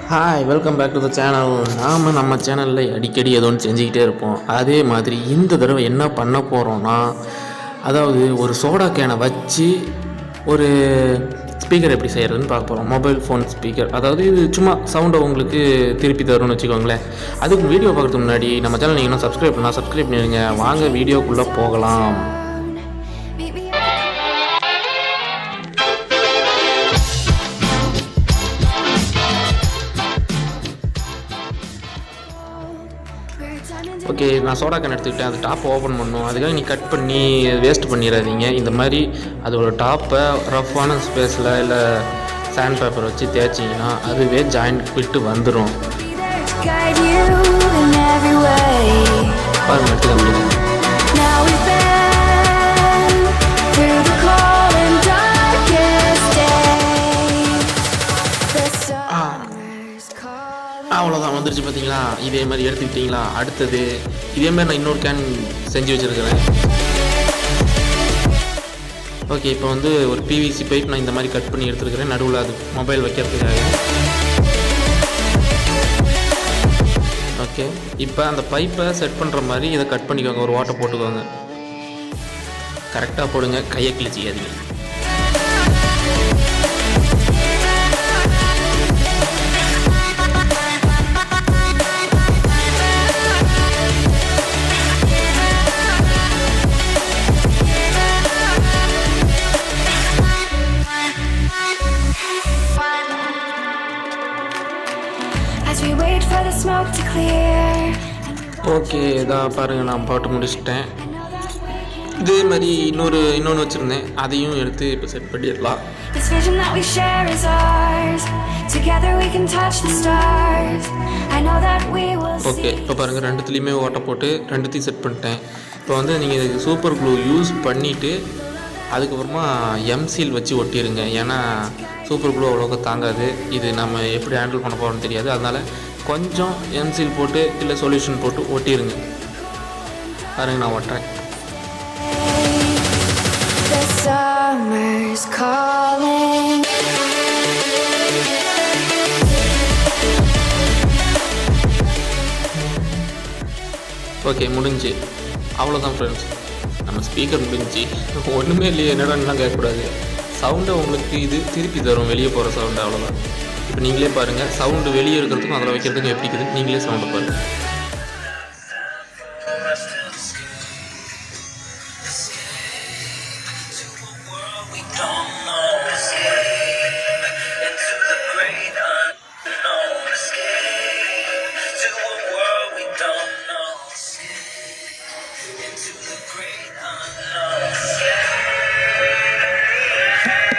Hi welcome back to the channel. நம்ம சேனலில் அடிக்கடி ஏதோ ஒன்று செஞ்சுக்கிட்டே இருப்போம். அதே மாதிரி இந்த தடவை என்ன பண்ண போகிறோன்னா, அதாவது ஒரு சோடா கேனை வச்சு ஒரு ஸ்பீக்கர் எப்படி செய்கிறதுன்னு பார்க்க போகிறோம். மொபைல் ஃபோன் ஸ்பீக்கர், அதாவது இது சும்மா சவுண்டை உங்களுக்கு திருப்பி தரும்னு வச்சுக்கோங்களேன். அதுக்கு வீடியோ பார்க்குறதுக்கு முன்னாடி நம்ம சேனல் நீங்கள் இன்னும் சப்ஸ்கிரைப் பண்ணிடுங்க. வாங்க வீடியோக்குள்ளே போகலாம். ஓகே, நான் சோடா கேன் எடுத்துக்கிட்டேன். அது டாப் ஓப்பன் பண்ணணும். அதுக்காக நீ கட் பண்ணி வேஸ்ட் பண்ணிடாதீங்க. இந்த மாதிரி அதோட டாப்பை ரஃப்பான ஸ்பேஸில் இல்லை சாண்ட் பேப்பர் வச்சு தேய்ச்சிங்கன்னா அதுவே ஜாயிண்ட் விட்டு வந்துடும். பாருங்கள், எடுத்துக்க முடியும். அவ்வளோதான், வந்துருச்சு. பார்த்தீங்களா? இதே மாதிரி எடுத்துக்கிட்டிங்களா? அடுத்தது இதே மாதிரி நான் இன்னொரு கேன் செஞ்சு வச்சுருக்கிறேன். ஓகே, இப்போ வந்து ஒரு பிவிசி பைப் நான் இந்த மாதிரி கட் பண்ணி எடுத்துருக்கிறேன், நடுவில் அது மொபைல் வைக்கிறதுக்காக. ஓகே, இப்போ அந்த பைப்பை செட் பண்ணுற மாதிரி இதை கட் பண்ணிக்கோங்க. ஒரு வாட்டை போட்டுக்கோங்க, கரெக்டாக போடுங்க, கையை கிழிச்சிக்காதீங்க. ஓகே, இதான் பாருங்கள், நான் பாட்டு முடிச்சிட்டேன். இதே மாதிரி இன்னொன்று வச்சுருந்தேன், அதையும் எடுத்து இப்போ செட் பண்ணிடலாம். ஓகே, இப்போ பாருங்கள், ரெண்டுத்துலேயுமே ஓட்டை போட்டு ரெண்டுத்தையும் செட் பண்ணிட்டேன். இப்போ வந்து நீங்கள் இதுக்கு சூப்பர் க்ளூ யூஸ் பண்ணிவிட்டு அதுக்கப்புறமா எம்சீல் வச்சு ஒட்டிடுங்க. ஏன்னா சூப்பர் க்ளூ அவ்வளோக்கா தாங்காது. இது நம்ம எப்படி ஹேண்டில் பண்ண போகிறோம்னு தெரியாது. அதனால் கொஞ்சம் எம்சீல் போட்டு இல்லை சொல்யூஷன் போட்டு ஒட்டிடுங்க. பாருங்க, நான் ஒட்டுறேன். ஓகே, முடிஞ்சு. அவ்வளோதான் ஃப்ரெண்ட்ஸ், நம்ம ஸ்பீக்கர் முடிஞ்சு. ஒன்றுமே இல்லையே, என்னடான்லாம் கேட்கக்கூடாது. சவுண்டை உங்களுக்கு இது திருப்பி தரும், வெளியே போகிற சவுண்டு. அவ்வளோதான். இப்போ நீங்களே பாருங்கள், சவுண்டு வெளியே இருக்கிறதுக்கும் அதில் வைக்கிறதுக்கும் எப்படி இருக்குதுன்னு நீங்களே சவுண்டை பாருங்கள்.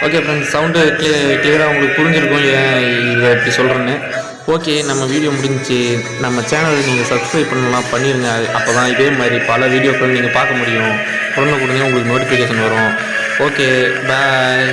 ஓகே ஃப்ரெண்ட்ஸ், சவுண்டு கிளியராக உங்களுக்கு புரிஞ்சிருக்கும் ஏன் இதை எப்படி சொல்கிறேன்னு. ஓகே, நம்ம வீடியோ முடிஞ்சிச்சு. நம்ம சேனலை நீங்கள் சப்ஸ்கிரைப் பண்ணலாம், பண்ணிடுங்க. அப்போ தான் இதே மாதிரி பல வீடியோக்கள் நீங்கள் பார்க்க முடியும். உடனே உங்களுக்கு நோட்டிஃபிகேஷன் வரும். ஓகே, பாய்.